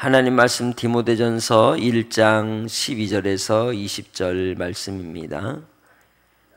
하나님 말씀 디모데전서 1장 12절에서 20절 말씀입니다.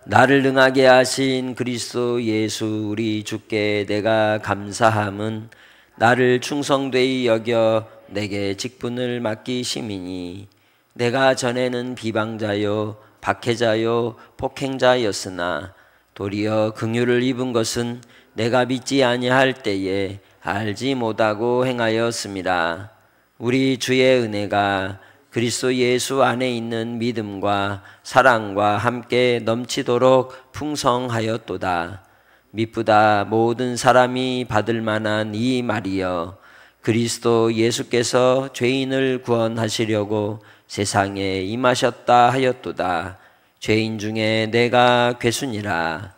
나를 능하게 하신 그리스도 예수 우리 주께 내가 감사함은 나를 충성되이 여겨 내게 직분을 맡기심이니 내가 전에는 비방자요 박해자요 폭행자였으나 도리어 긍휼을 입은 것은 내가 믿지 아니할 때에 알지 못하고 행하였습니다. 우리 주의 은혜가 그리스도 예수 안에 있는 믿음과 사랑과 함께 넘치도록 풍성하였도다. 미쁘다 모든 사람이 받을 만한 이 말이여, 그리스도 예수께서 죄인을 구원하시려고 세상에 임하셨다 하였도다. 죄인 중에 내가 괴순이라.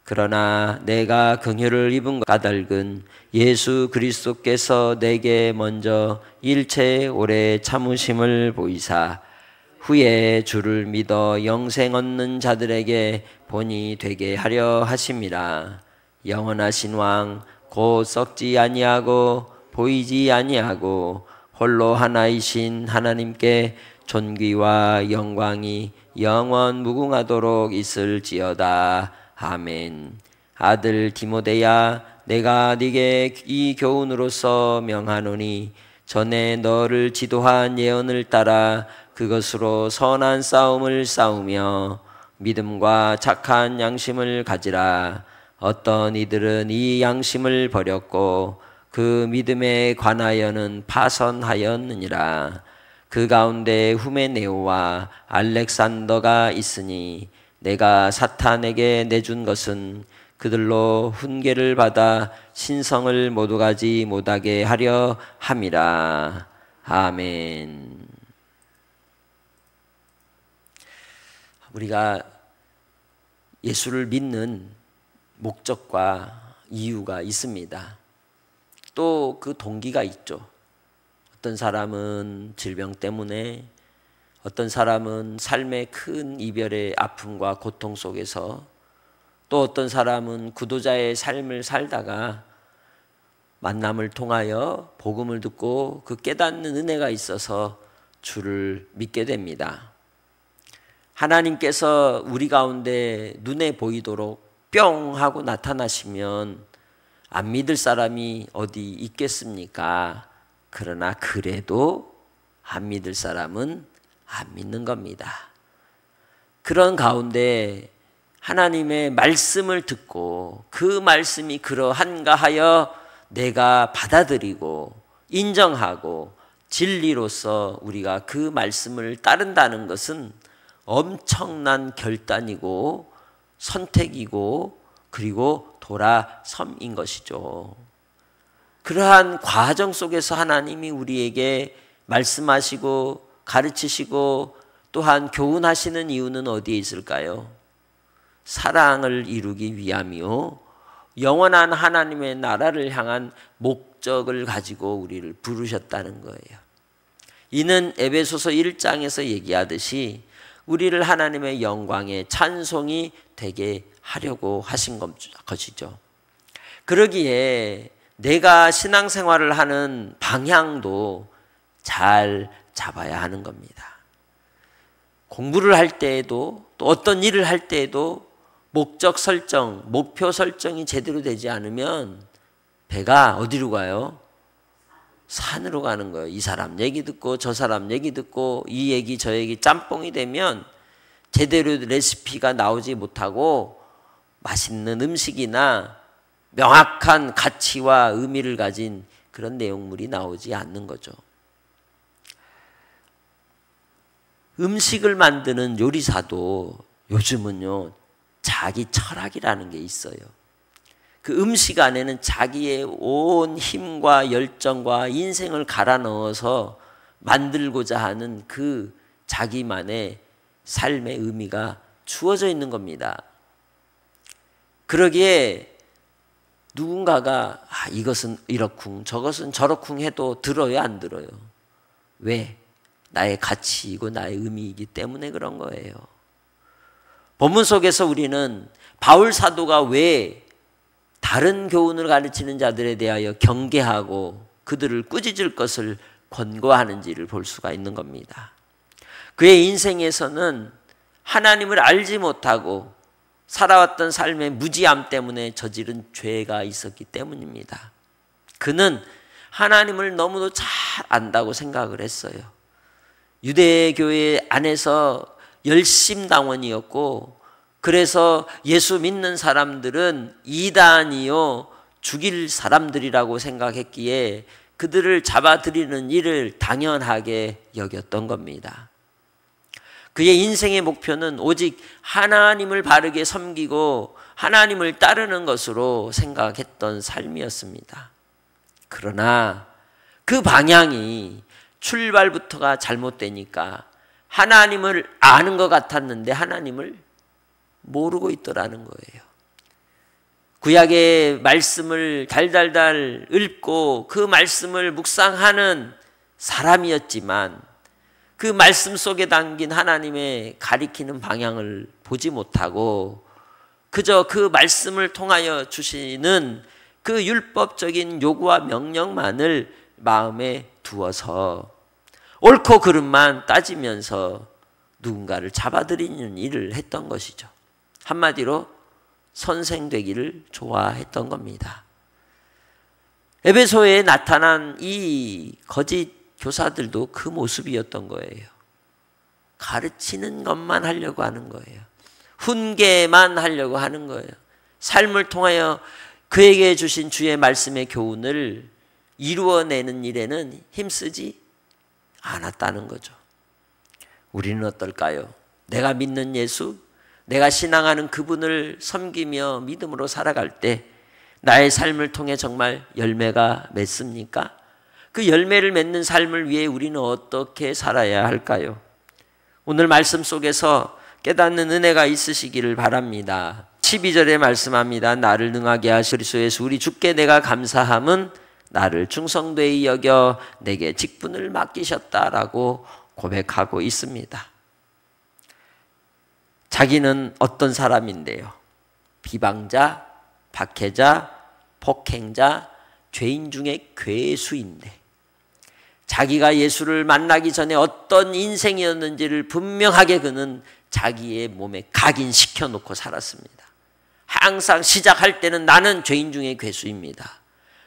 그러나 내가 긍휼을 입은 까닭은 예수 그리스도께서 내게 먼저 일체 오래 참으심을 보이사 후에 주를 믿어 영생 얻는 자들에게 본이 되게 하려 하심이라. 영원하신 왕 곧 썩지 아니하고 보이지 아니하고 홀로 하나이신 하나님께 존귀와 영광이 영원 무궁하도록 있을지어다. 아멘. 아들 디모데야, 내가 네게 이 교훈으로서 명하노니 전에 너를 지도한 예언을 따라 그것으로 선한 싸움을 싸우며 믿음과 착한 양심을 가지라. 어떤 이들은 이 양심을 버렸고 그 믿음에 관하여는 파선하였느니라. 그 가운데 후메네오와 알렉산더가 있으니 내가 사탄에게 내준 것은 그들로 훈계를 받아 신성을 모두 가지 못하게 하려 함이라. 아멘. 우리가 예수를 믿는 목적과 이유가 있습니다. 또 그 동기가 있죠. 어떤 사람은 질병 때문에, 어떤 사람은 삶의 큰 이별의 아픔과 고통 속에서, 또 어떤 사람은 구도자의 삶을 살다가 만남을 통하여 복음을 듣고 그 깨닫는 은혜가 있어서 주를 믿게 됩니다. 하나님께서 우리 가운데 눈에 보이도록 뿅 하고 나타나시면 안 믿을 사람이 어디 있겠습니까? 그러나 그래도 안 믿을 사람은 안 믿는 겁니다. 그런 가운데 하나님의 말씀을 듣고 그 말씀이 그러한가 하여 내가 받아들이고 인정하고 진리로서 우리가 그 말씀을 따른다는 것은 엄청난 결단이고 선택이고 그리고 돌아섬인 것이죠. 그러한 과정 속에서 하나님이 우리에게 말씀하시고 가르치시고 또한 교훈하시는 이유는 어디에 있을까요? 사랑을 이루기 위함이요, 영원한 하나님의 나라를 향한 목적을 가지고 우리를 부르셨다는 거예요. 이는 에베소서 1장에서 얘기하듯이 우리를 하나님의 영광의 찬송이 되게 하려고 하신 것이죠. 그러기에 내가 신앙생활을 하는 방향도 잘 잡아야 하는 겁니다. 공부를 할 때에도 또 어떤 일을 할 때에도 목적 설정, 목표 설정이 제대로 되지 않으면 배가 어디로 가요? 산으로 가는 거예요. 이 사람 얘기 듣고 저 사람 얘기 듣고 이 얘기 저 얘기 짬뽕이 되면 제대로 레시피가 나오지 못하고 맛있는 음식이나 명확한 가치와 의미를 가진 그런 내용물이 나오지 않는 거죠. 음식을 만드는 요리사도 요즘은요, 자기 철학이라는 게 있어요. 그 음식 안에는 자기의 온 힘과 열정과 인생을 갈아 넣어서 만들고자 하는 그 자기만의 삶의 의미가 주어져 있는 겁니다. 그러기에 누군가가 이것은 이렇쿵 저것은 저렇쿵 해도 들어요, 안 들어요? 왜? 나의 가치이고 나의 의미이기 때문에 그런 거예요. 본문 속에서 우리는 바울 사도가 왜 다른 교훈을 가르치는 자들에 대하여 경계하고 그들을 꾸짖을 것을 권고하는지를 볼 수가 있는 겁니다. 그의 인생에서는 하나님을 알지 못하고 살아왔던 삶의 무지함 때문에 저지른 죄가 있었기 때문입니다. 그는 하나님을 너무도 잘 안다고 생각을 했어요. 유대교회 안에서 열심당원이었고, 그래서 예수 믿는 사람들은 이단이요 죽일 사람들이라고 생각했기에 그들을 잡아들이는 일을 당연하게 여겼던 겁니다. 그의 인생의 목표는 오직 하나님을 바르게 섬기고 하나님을 따르는 것으로 생각했던 삶이었습니다. 그러나 그 방향이 출발부터가 잘못되니까 하나님을 아는 것 같았는데 하나님을 모르고 있더라는 거예요. 구약의 말씀을 달달달 읽고 그 말씀을 묵상하는 사람이었지만 그 말씀 속에 담긴 하나님의 가리키는 방향을 보지 못하고 그저 그 말씀을 통하여 주시는 그 율법적인 요구와 명령만을 마음에 두어서 옳고 그름만 따지면서 누군가를 잡아들이는 일을 했던 것이죠. 한마디로 선생되기를 좋아했던 겁니다. 에베소에 나타난 이 거짓 교사들도 그 모습이었던 거예요. 가르치는 것만 하려고 하는 거예요. 훈계만 하려고 하는 거예요. 삶을 통하여 그에게 주신 주의 말씀의 교훈을 이루어내는 일에는 힘쓰지 않았다는 거죠. 우리는 어떨까요? 내가 믿는 예수, 내가 신앙하는 그분을 섬기며 믿음으로 살아갈 때 나의 삶을 통해 정말 열매가 맺습니까? 그 열매를 맺는 삶을 위해 우리는 어떻게 살아야 할까요? 오늘 말씀 속에서 깨닫는 은혜가 있으시기를 바랍니다. 12절에 말씀합니다. 나를 능하게 하시리 그리스도 예수 우리 주께 내가 감사함은 나를 충성되이 여겨 내게 직분을 맡기셨다라고 고백하고 있습니다. 자기는 어떤 사람인데요? 비방자, 박해자, 폭행자, 죄인 중에 괴수인데 자기가 예수를 만나기 전에 어떤 인생이었는지를 분명하게 그는 자기의 몸에 각인시켜 놓고 살았습니다. 항상 시작할 때는 나는 죄인 중에 괴수입니다.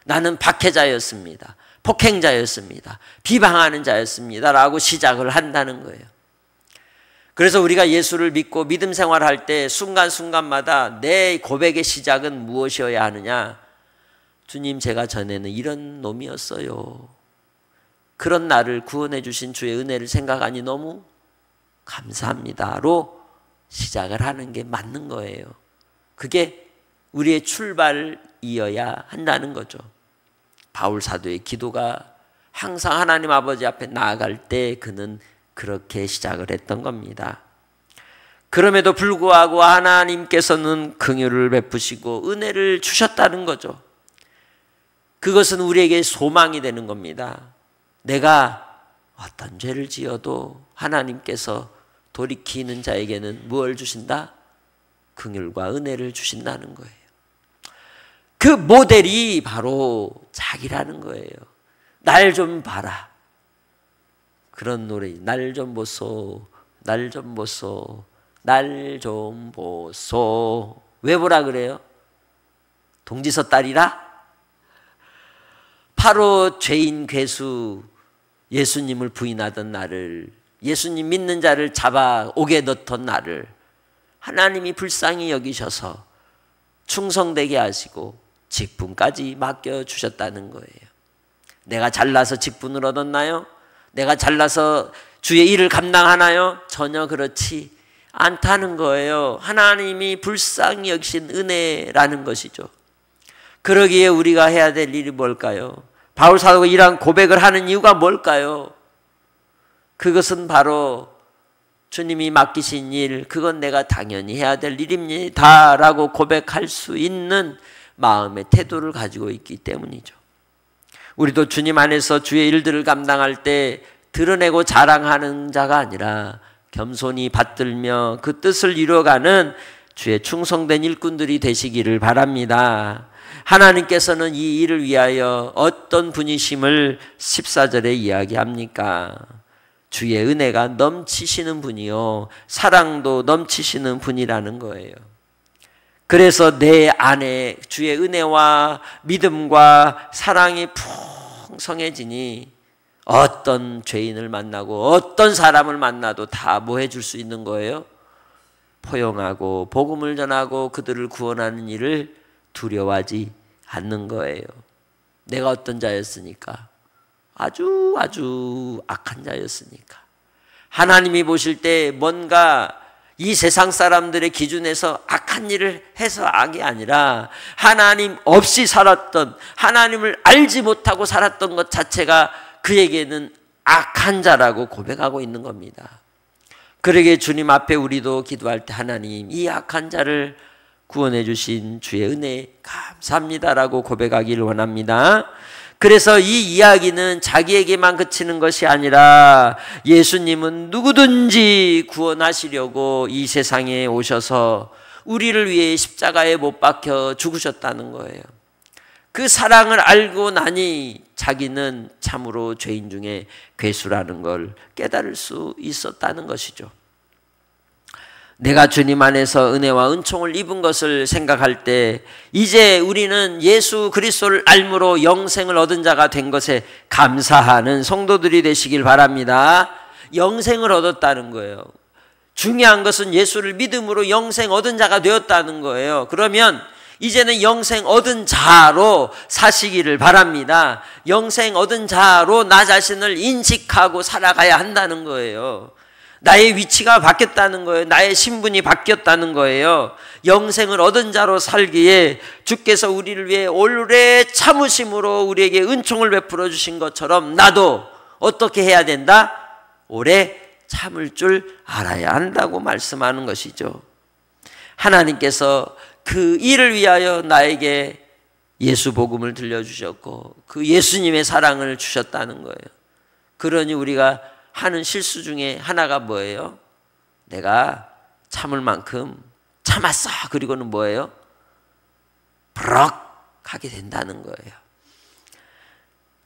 나는 박해자였습니다. 폭행자였습니다. 비방하는 자였습니다. 라고 시작을 한다는 거예요. 그래서 우리가 예수를 믿고 믿음 생활할 때 순간순간마다 내 고백의 시작은 무엇이어야 하느냐? 주님, 제가 전에는 이런 놈이었어요. 그런 나를 구원해 주신 주의 은혜를 생각하니 너무 감사합니다로 시작을 하는 게 맞는 거예요. 그게 우리의 출발이어야 한다는 거죠. 바울 사도의 기도가 항상 하나님 아버지 앞에 나아갈 때 그는 그렇게 시작을 했던 겁니다. 그럼에도 불구하고 하나님께서는 긍휼을 베푸시고 은혜를 주셨다는 거죠. 그것은 우리에게 소망이 되는 겁니다. 내가 어떤 죄를 지어도 하나님께서 돌이키는 자에게는 무엇을 주신다? 긍휼과 은혜를 주신다는 거예요. 그 모델이 바로 자기라는 거예요. 날 좀 봐라. 그런 노래, 날 좀 보소, 날 좀 보소, 날 좀 보소. 왜 보라 그래요? 동지서 딸이라? 바로 죄인 괴수 예수님을 부인하던 나를, 예수님 믿는 자를 잡아 옥에 넣던 나를 하나님이 불쌍히 여기셔서 충성되게 하시고 직분까지 맡겨주셨다는 거예요. 내가 잘나서 직분을 얻었나요? 내가 잘나서 주의 일을 감당하나요? 전혀 그렇지 않다는 거예요. 하나님이 불쌍히 여기신 은혜라는 것이죠. 그러기에 우리가 해야 될 일이 뭘까요? 바울 사도가 이러한 고백을 하는 이유가 뭘까요? 그것은 바로 주님이 맡기신 일, 그건 내가 당연히 해야 될 일입니다 라고 고백할 수 있는 마음의 태도를 가지고 있기 때문이죠. 우리도 주님 안에서 주의 일들을 감당할 때 드러내고 자랑하는 자가 아니라 겸손히 받들며 그 뜻을 이루어가는 주의 충성된 일꾼들이 되시기를 바랍니다. 하나님께서는 이 일을 위하여 어떤 분이심을 14절에 이야기합니까? 주의 은혜가 넘치시는 분이요 사랑도 넘치시는 분이라는 거예요. 그래서 내 안에 주의 은혜와 믿음과 사랑이 풍성해지니 어떤 죄인을 만나고 어떤 사람을 만나도 다 뭐 해줄 수 있는 거예요? 포용하고 복음을 전하고 그들을 구원하는 일을 두려워하지 않는 거예요. 내가 어떤 자였으니까? 아주 악한 자였으니까. 하나님이 보실 때 뭔가 이 세상 사람들의 기준에서 악한 일을 해서 악이 아니라 하나님 없이 살았던, 하나님을 알지 못하고 살았던 것 자체가 그에게는 악한 자라고 고백하고 있는 겁니다. 그러기에 주님 앞에 우리도 기도할 때 하나님 이 악한 자를 구원해 주신 주의 은혜 감사합니다라고 고백하기를 원합니다. 그래서 이 이야기는 자기에게만 그치는 것이 아니라 예수님은 누구든지 구원하시려고 이 세상에 오셔서 우리를 위해 십자가에 못 박혀 죽으셨다는 거예요. 그 사랑을 알고 나니 자기는 참으로 죄인 중에 괴수라는 걸 깨달을 수 있었다는 것이죠. 내가 주님 안에서 은혜와 은총을 입은 것을 생각할 때 이제 우리는 예수 그리스도를 알므로 영생을 얻은 자가 된 것에 감사하는 성도들이 되시길 바랍니다. 영생을 얻었다는 거예요. 중요한 것은 예수를 믿음으로 영생 얻은 자가 되었다는 거예요. 그러면 이제는 영생 얻은 자로 사시기를 바랍니다. 영생 얻은 자로 나 자신을 인식하고 살아가야 한다는 거예요. 나의 위치가 바뀌었다는 거예요. 나의 신분이 바뀌었다는 거예요. 영생을 얻은 자로 살기에 주께서 우리를 위해 오래 참으심으로 우리에게 은총을 베풀어 주신 것처럼 나도 어떻게 해야 된다? 오래 참을 줄 알아야 한다고 말씀하는 것이죠. 하나님께서 그 일을 위하여 나에게 예수 복음을 들려주셨고 그 예수님의 사랑을 주셨다는 거예요. 그러니 우리가 하는 실수 중에 하나가 뭐예요? 내가 참을 만큼 참았어. 그리고는 뭐예요? 버럭 하게 된다는 거예요.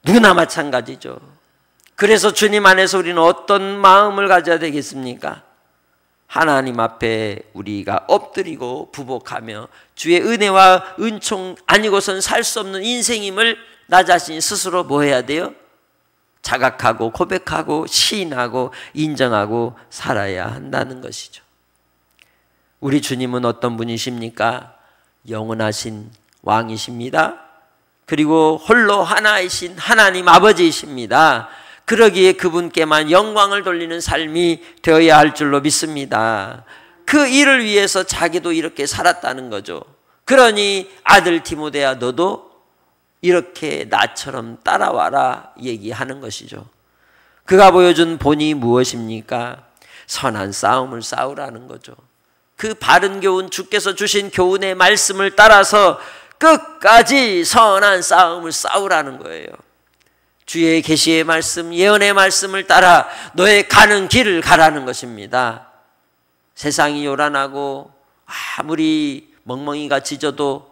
누구나 마찬가지죠. 그래서 주님 안에서 우리는 어떤 마음을 가져야 되겠습니까? 하나님 앞에 우리가 엎드리고 부복하며 주의 은혜와 은총 아니고선 살 수 없는 인생임을 나 자신이 스스로 뭐 해야 돼요? 자각하고 고백하고 시인하고 인정하고 살아야 한다는 것이죠. 우리 주님은 어떤 분이십니까? 영원하신 왕이십니다. 그리고 홀로 하나이신 하나님 아버지이십니다. 그러기에 그분께만 영광을 돌리는 삶이 되어야 할 줄로 믿습니다. 그 일을 위해서 자기도 이렇게 살았다는 거죠. 그러니 아들 디모데야 너도 이렇게 나처럼 따라와라 얘기하는 것이죠. 그가 보여준 본이 무엇입니까? 선한 싸움을 싸우라는 거죠. 그 바른 교훈, 주께서 주신 교훈의 말씀을 따라서 끝까지 선한 싸움을 싸우라는 거예요. 주의 계시의 말씀, 예언의 말씀을 따라 너의 가는 길을 가라는 것입니다. 세상이 요란하고 아무리 멍멍이가 짖어도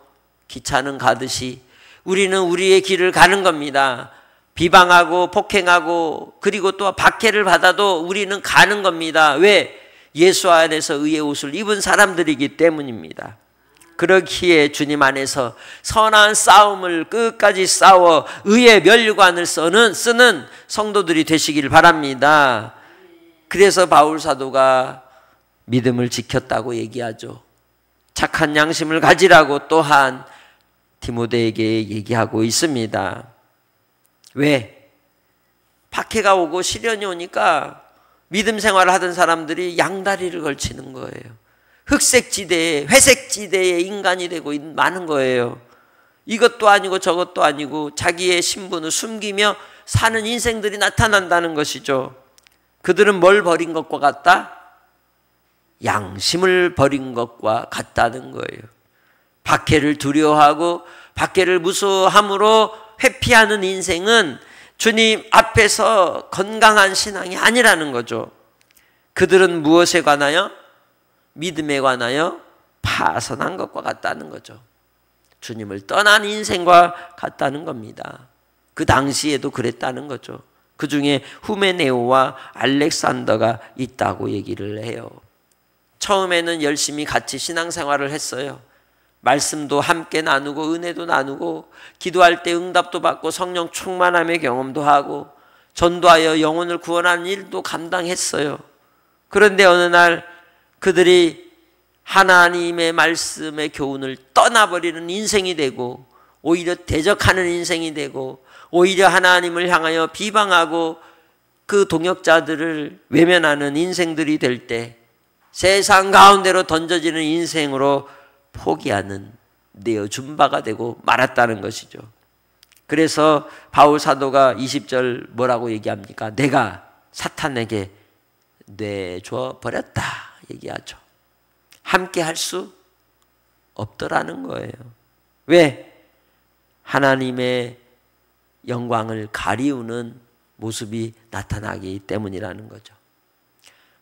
기차는 가듯이 우리는 우리의 길을 가는 겁니다. 비방하고 폭행하고 그리고 또 박해를 받아도 우리는 가는 겁니다. 왜? 예수 안에서 의의 옷을 입은 사람들이기 때문입니다. 그렇기에 주님 안에서 선한 싸움을 끝까지 싸워 의의 면류관을 쓰는 성도들이 되시길 바랍니다. 그래서 바울 사도가 믿음을 지켰다고 얘기하죠. 착한 양심을 가지라고 또한 디모데에게 얘기하고 있습니다. 왜? 박해가 오고 시련이 오니까 믿음 생활을 하던 사람들이 양다리를 걸치는 거예요. 흑색지대에 회색지대에 인간이 되고 많은 거예요. 이것도 아니고 저것도 아니고 자기의 신분을 숨기며 사는 인생들이 나타난다는 것이죠. 그들은 뭘 버린 것과 같다? 양심을 버린 것과 같다는 거예요. 박해를 두려워하고 박해를 무서워함으로 회피하는 인생은 주님 앞에서 건강한 신앙이 아니라는 거죠. 그들은 무엇에 관하여? 믿음에 관하여 파선한 것과 같다는 거죠. 주님을 떠난 인생과 같다는 겁니다. 그 당시에도 그랬다는 거죠. 그 중에 후메네오와 알렉산더가 있다고 얘기를 해요. 처음에는 열심히 같이 신앙생활을 했어요. 말씀도 함께 나누고 은혜도 나누고 기도할 때 응답도 받고 성령 충만함의 경험도 하고 전도하여 영혼을 구원하는 일도 감당했어요. 그런데 어느 날 그들이 하나님의 말씀의 교훈을 떠나버리는 인생이 되고 오히려 대적하는 인생이 되고 오히려 하나님을 향하여 비방하고 그 동역자들을 외면하는 인생들이 될 때 세상 가운데로 던져지는 인생으로 포기하는 내어준 바가 되고 말았다는 것이죠. 그래서 바울 사도가 20절 뭐라고 얘기합니까? 내가 사탄에게 내줘 버렸다 얘기하죠. 함께 할 수 없더라는 거예요. 왜? 하나님의 영광을 가리우는 모습이 나타나기 때문이라는 거죠.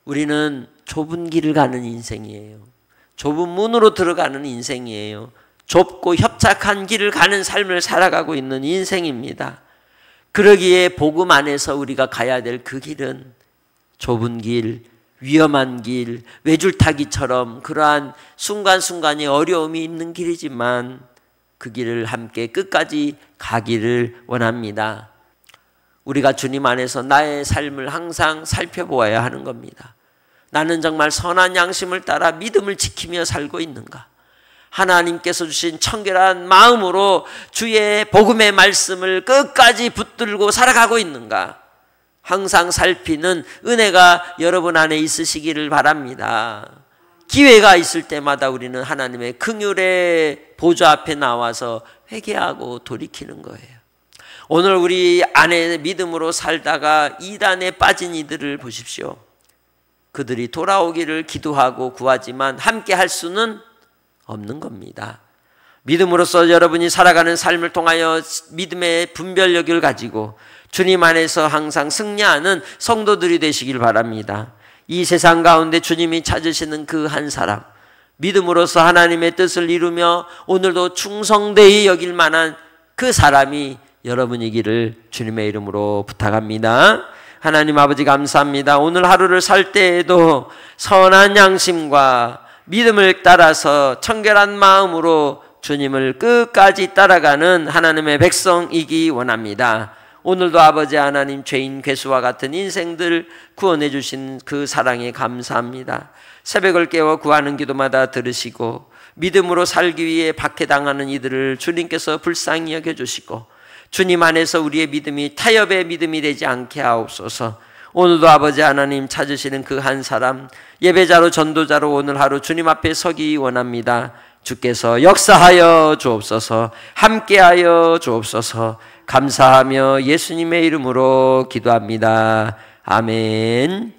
우리는 좁은 길을 가는 인생이에요. 좁은 문으로 들어가는 인생이에요. 좁고 협착한 길을 가는 삶을 살아가고 있는 인생입니다. 그러기에 복음 안에서 우리가 가야 될 그 길은 좁은 길, 위험한 길, 외줄타기처럼 그러한 순간순간의 어려움이 있는 길이지만 그 길을 함께 끝까지 가기를 원합니다. 우리가 주님 안에서 나의 삶을 항상 살펴보아야 하는 겁니다. 나는 정말 선한 양심을 따라 믿음을 지키며 살고 있는가? 하나님께서 주신 청결한 마음으로 주의 복음의 말씀을 끝까지 붙들고 살아가고 있는가? 항상 살피는 은혜가 여러분 안에 있으시기를 바랍니다. 기회가 있을 때마다 우리는 하나님의 긍휼의 보좌 앞에 나와서 회개하고 돌이키는 거예요. 오늘 우리 안에 믿음으로 살다가 이단에 빠진 이들을 보십시오. 그들이 돌아오기를 기도하고 구하지만 함께 할 수는 없는 겁니다. 믿음으로써 여러분이 살아가는 삶을 통하여 믿음의 분별력을 가지고 주님 안에서 항상 승리하는 성도들이 되시길 바랍니다. 이 세상 가운데 주님이 찾으시는 그 한 사람, 믿음으로써 하나님의 뜻을 이루며 오늘도 충성되이 여길 만한 그 사람이 여러분이기를 주님의 이름으로 부탁합니다. 하나님 아버지 감사합니다. 오늘 하루를 살 때에도 선한 양심과 믿음을 따라서 청결한 마음으로 주님을 끝까지 따라가는 하나님의 백성이기 원합니다. 오늘도 아버지 하나님 죄인 괴수와 같은 인생들 구원해 주신 그 사랑에 감사합니다. 새벽을 깨워 구하는 기도마다 들으시고 믿음으로 살기 위해 박해당하는 이들을 주님께서 불쌍히 여겨주시고 주님 안에서 우리의 믿음이 타협의 믿음이 되지 않게 하옵소서. 오늘도 아버지 하나님 찾으시는 그 한 사람 예배자로 전도자로 오늘 하루 주님 앞에 서기 원합니다. 주께서 역사하여 주옵소서. 함께하여 주옵소서. 감사하며 예수님의 이름으로 기도합니다. 아멘.